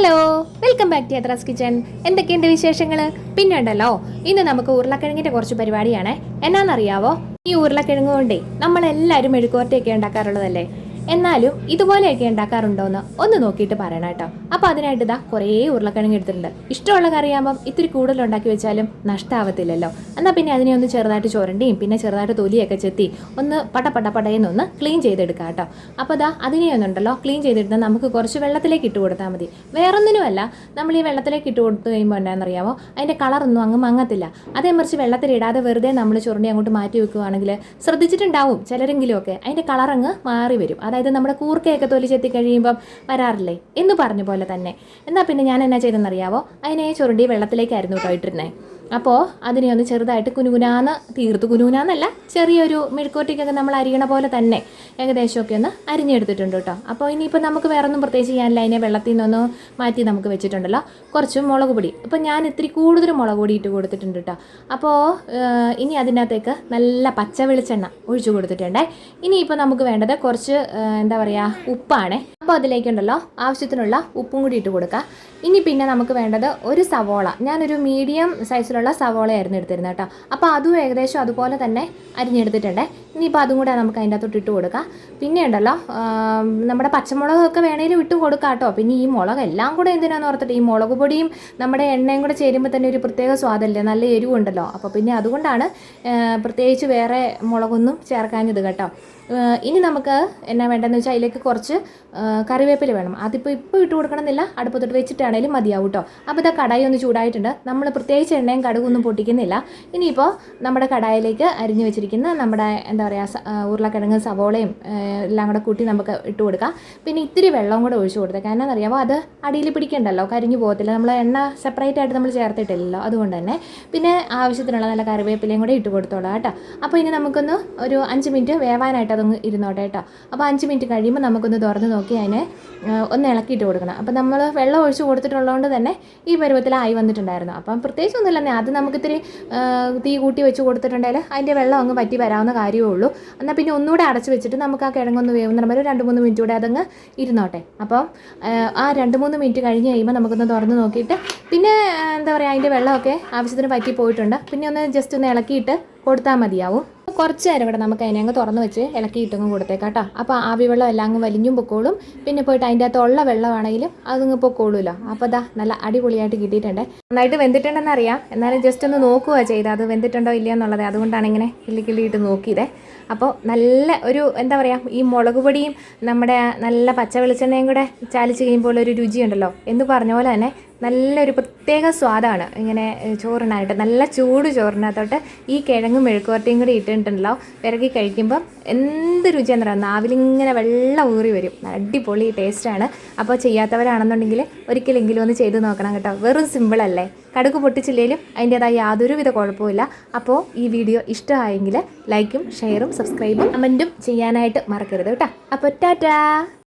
Hello, welcome back to Yathra's kitchen. എന്തൊക്കെയുണ്ട് വിശേഷങ്ങൾ? പിന്നെ ഉണ്ടല്ലോ, ഇന്ന് നമുക്ക് ഉരുളക്കിഴങ്ങിന്റെ കുറച്ച് പരിപാടിയാണേ. എന്നാന്നറിയാവോ, ഈ ഉരുളക്കിഴങ്ങ് കൊണ്ടേ നമ്മളെല്ലാവരും മെഴുക്കുവരട്ടിയൊക്കെ ഉണ്ടാക്കാറുള്ളതല്ലേ. എന്നാലും ഇതുപോലെയൊക്കെ ഉണ്ടാക്കാറുണ്ടോയെന്ന് ഒന്ന് നോക്കിയിട്ട് പറയണം കേട്ടോ. അപ്പോൾ അതിനായിട്ട് ഇതാ കുറേ ഉരുളക്കിഴങ്ങ് എടുത്തിട്ടുണ്ട്. ഇഷ്ടമുള്ള കറിയാകുമ്പം ഇത്തിരി കൂടുതൽ ഉണ്ടാക്കി വെച്ചാലും നഷ്ടമാവത്തില്ലല്ലോ. എന്നാൽ പിന്നെ അതിനെ ഒന്ന് ചെറുതായിട്ട് ചുരണ്ടിയും പിന്നെ ചെറുതായിട്ട് തൊലിയൊക്കെ ചെത്തി ഒന്ന് പടയെന്നൊന്ന് ക്ലീൻ ചെയ്തെടുക്കാം കേട്ടോ. അപ്പോൾ ഇതാ അതിനെ ഒന്നുണ്ടല്ലോ ക്ലീൻ ചെയ്തെടുത്താൽ നമുക്ക് കുറച്ച് വെള്ളത്തിലേക്ക് ഇട്ട് കൊടുത്താൽ മതി. വേറൊന്നിനുമല്ല, നമ്മൾ ഈ വെള്ളത്തിലേക്ക് ഇട്ട് കൊടുത്തു കഴിയുമ്പോൾ എന്താണെന്നറിയാമോ, അതിൻ്റെ കളറൊന്നും അങ്ങ് മങ്ങത്തില്ല. അതേ മറിച്ച് വെള്ളത്തിലിടാതെ വെറുതെ നമ്മൾ ചുരണ്ടി അങ്ങോട്ട് മാറ്റി വെക്കുകയാണെങ്കിൽ ശ്രദ്ധിച്ചിട്ടുണ്ടാവും ചിലരെങ്കിലുമൊക്കെ അതിൻ്റെ കളറങ്ങ് മാറി വരും. അതായത് നമ്മുടെ കൂർക്കയൊക്കെ തൊലി ചെത്തി കഴിയുമ്പം വരാറില്ലേ എന്ന് പറഞ്ഞ പോലെ തന്നെ. എന്നാൽ പിന്നെ ഞാൻ എന്നാ ചെയ്തെന്നറിയാവോ, അതിനെ ചുരുണ്ടി വെള്ളത്തിലേക്കായിരുന്നു കേട്ടോ ഇട്ടിരുന്നത്. അപ്പോൾ അതിനെ ഒന്ന് ചെറുതായിട്ട് കുനുകുനാന്ന്, തീർത്ത് കുനുകുനാന്നല്ല, ചെറിയൊരു മെഴുക്കോട്ടിക്കൊക്കെ നമ്മൾ അരിയണ പോലെ തന്നെ ഏകദേശമൊക്കെ ഒന്ന് അരിഞ്ഞെടുത്തിട്ടുണ്ട് കേട്ടോ. അപ്പോൾ ഇനിയിപ്പോൾ നമുക്ക് വേറെ ഒന്നും പ്രത്യേകിച്ച് ചെയ്യാനില്ല. അതിനെ വെള്ളത്തിൽ നിന്നൊന്ന് മാറ്റി നമുക്ക് വെച്ചിട്ടുണ്ടല്ലോ കുറച്ച് മുളക് പൊടി. അപ്പോൾ ഞാൻ ഇത്തിരി കൂടുതൽ മുളക് പൊടി ഇട്ട് കൊടുത്തിട്ടുണ്ട് കേട്ടോ. അപ്പോൾ ഇനി അതിനകത്തേക്ക് നല്ല പച്ച വെളിച്ചെണ്ണ ഒഴിച്ചു കൊടുത്തിട്ടുണ്ടേ. ഇനിയിപ്പോൾ നമുക്ക് വേണ്ടത് കുറച്ച് എന്താ പറയുക, ഉപ്പാണേ. അപ്പോൾ അതിലേക്കുണ്ടല്ലോ ആവശ്യത്തിനുള്ള ഉപ്പും കൂടി ഇട്ട് കൊടുക്കുക. ഇനി പിന്നെ നമുക്ക് വേണ്ടത് ഒരു സവോള. ഞാനൊരു മീഡിയം സൈസിലുള്ള സവോളയായിരുന്നു എടുത്തിരുന്നത് കേട്ടോ. അപ്പോൾ അതും ഏകദേശം അതുപോലെ തന്നെ അരിഞ്ഞെടുത്തിട്ടുണ്ടേ. ഇനിയിപ്പോൾ അതും കൂടെ നമുക്ക് അതിൻ്റെ അകത്തോട്ട് ഇട്ട് കൊടുക്കാം. പിന്നെ ഉണ്ടല്ലോ നമ്മുടെ പച്ചമുളകൊക്കെ വേണേലും ഇട്ട് കൊടുക്കാം കേട്ടോ. പിന്നെ ഈ മുളക് എല്ലാം കൂടെ എന്തിനാന്ന് ഓർത്തിട്ട്, ഈ മുളക് പൊടിയും നമ്മുടെ എണ്ണയും കൂടെ ചേരുമ്പോൾ തന്നെ ഒരു പ്രത്യേക സ്വാദല്ലേ, നല്ല എരിവുണ്ടല്ലോ. അപ്പോൾ പിന്നെ അതുകൊണ്ടാണ് പ്രത്യേകിച്ച് വേറെ മുളകൊന്നും ചേർക്കാഞ്ഞത് കേട്ടോ. ഇനി നമുക്ക് എന്നാ വേണ്ടതെന്ന് വെച്ചാൽ അതിലേക്ക് കുറച്ച് കറിവേപ്പില വേണം. അതിപ്പോൾ ഇട്ട് കൊടുക്കണമെന്നില്ല, അടുപ്പത്തോട്ട് വെച്ചിട്ടാണേലും മതിയാവും കേട്ടോ. അപ്പോൾ ഇതാ കടായി ഒന്ന് ചൂടായിട്ടുണ്ട്. നമ്മൾ പ്രത്യേകിച്ച് എണ്ണയും കടുകൊന്നും പൊട്ടിക്കുന്നില്ല. ഇനിയിപ്പോൾ നമ്മുടെ കടായിലേക്ക് അരിഞ്ഞു വെച്ചിരിക്കുന്ന നമ്മുടെ എന്താ പറയുക ഉരുളക്കിഴങ്ങ് സവോളയും എല്ലാം കൂടെ കൂട്ടി നമുക്ക് ഇട്ട് കൊടുക്കാം. പിന്നെ ഇത്തിരി വെള്ളം കൂടെ ഒഴിച്ചു കൊടുത്തേക്കാം. എന്നാണെന്നറിയാമോ, അത് അടിയിൽ പിടിക്കണ്ടല്ലോ, കരിഞ്ഞു പോകത്തില്ല. നമ്മൾ എണ്ണ സെപ്പറേറ്റ് ആയിട്ട് നമ്മൾ ചേർത്തിട്ടില്ലല്ലോ, അതുകൊണ്ട് തന്നെ. പിന്നെ ആവശ്യത്തിനുള്ള നല്ല കറിവേപ്പിലയും കൂടെ ഇട്ട് കൊടുത്തോളാം കേട്ടോ. അപ്പോൾ ഇനി നമുക്കൊന്ന് ഒരു 5 മിനിറ്റ് വേവാനായിട്ട് അതൊന്ന് ഇരുന്നോട്ടെ കേട്ടോ. അപ്പോൾ 5 മിനിറ്റ് കഴിയുമ്പോൾ നമുക്കൊന്ന് തുറന്ന് നോക്കി അതിനെ ഒന്ന് ഇളക്കിയിട്ട് കൊടുക്കണം. അപ്പോൾ നമ്മൾ വെള്ളം ഒഴിച്ച് കൊടുത്തിട്ടുള്ളതുകൊണ്ട് തന്നെ ഈ പരുവത്തിലായി വന്നിട്ടുണ്ടായിരുന്നു. അപ്പം പ്രത്യേകിച്ച് ഒന്നുമില്ല, അത് നമുക്കിത്തിരി തീ കൂട്ടി വെച്ച് കൊടുത്തിട്ടുണ്ടെങ്കിൽ അതിൻ്റെ വെള്ളം അങ്ങ് പറ്റി വരാവുന്ന കാര്യമേ ഉള്ളൂ. എന്നാൽ പിന്നെ ഒന്നുകൂടെ അടച്ച് വെച്ചിട്ട് നമുക്ക് ആ കിഴങ്ങൊന്ന് വേവുന്ന ഒരു 2-3 മിനിറ്റ് കൂടെ അതങ്ങ് ഇരുന്നോട്ടെ. അപ്പം ആ 2-3 മിനിറ്റ് കഴിഞ്ഞ് കഴിയുമ്പോൾ നമുക്കൊന്ന് തുറന്ന് നോക്കിയിട്ട് പിന്നെ എന്താ പറയുക, അതിൻ്റെ വെള്ളമൊക്കെ ആവശ്യത്തിന് പറ്റി പോയിട്ടുണ്ട്. പിന്നെ ഒന്ന് ജസ്റ്റ് ഒന്ന് ഇളക്കിയിട്ട് കൊടുത്താൽ മതിയാവും. കുറച്ച് നേരം കൂടെ നമുക്ക് അതിനെ അങ്ങ് തുറന്ന് വെച്ച് ഇളക്കിയിട്ടങ്ങ് കൊടുത്തേക്കാം കേട്ടോ. അപ്പോൾ ആവി വെള്ളം എല്ലാം അങ്ങ് വലിഞ്ഞും പൊക്കോളും. പിന്നെ പോയിട്ട് അതിൻ്റെ അകത്ത് ഉള്ള വെള്ളമാണെങ്കിലും അതങ്ങ് പൊക്കോളൂല്ലോ. അപ്പോൾ അതാ നല്ല അടിപൊളിയായിട്ട് കിട്ടിയിട്ടുണ്ട്. നന്നായിട്ട് വെന്തിട്ടുണ്ടെന്ന് അറിയാം, എന്നാലും ജസ്റ്റ് ഒന്ന് നോക്കുക ചെയ്ത് അത് വെന്തിട്ടുണ്ടോ ഇല്ലയോ എന്നുള്ളത്. അതുകൊണ്ടാണ് ഇങ്ങനെ കിള്ളിയിട്ട് നോക്കിയതേ. അപ്പോൾ നല്ല ഒരു എന്താ പറയുക, ഈ മുളക് പൊടിയും നമ്മുടെ നല്ല പച്ച വെളിച്ചെണ്ണയും കൂടെ ചാലിച്ച് കഴിയുമ്പോൾ ഒരു രുചിയുണ്ടല്ലോ എന്ന് പറഞ്ഞ പോലെ തന്നെ നല്ലൊരു പ്രത്യേക സ്വാദാണ് ഇങ്ങനെ ചോറിനായിട്ട്. നല്ല ചൂട് ചോറിനകത്തോട്ട് ഈ കിഴങ്ങും മെഴുക്കുവരട്ടിയും കൂടി ഇട്ടിട്ടുണ്ടല്ലോ, വിരകി കഴിക്കുമ്പോൾ എന്ത് രുചിയാണെന്ന് പറയാം, നാവിലിങ്ങനെ വെള്ളം ഊറി വരും. അടിപൊളി ടേസ്റ്റാണ്. അപ്പോൾ ചെയ്യാത്തവരാണെന്നുണ്ടെങ്കിൽ ഒരിക്കലെങ്കിലും ഒന്ന് ചെയ്ത് നോക്കണം കേട്ടോ. വെറും സിമ്പിളല്ലേ, കടുക് പൊട്ടിച്ചില്ലെങ്കിലും അതിൻ്റേതായ യാതൊരുവിധ കുഴപ്പമില്ല. അപ്പോൾ ഈ വീഡിയോ ഇഷ്ടമായെങ്കിൽ ലൈക്കും ഷെയറും സബ്സ്ക്രൈബും കമൻറ്റും ചെയ്യാനായിട്ട് മറക്കരുത് കേട്ടോ. അപ്പോൾ ടാറ്റാ.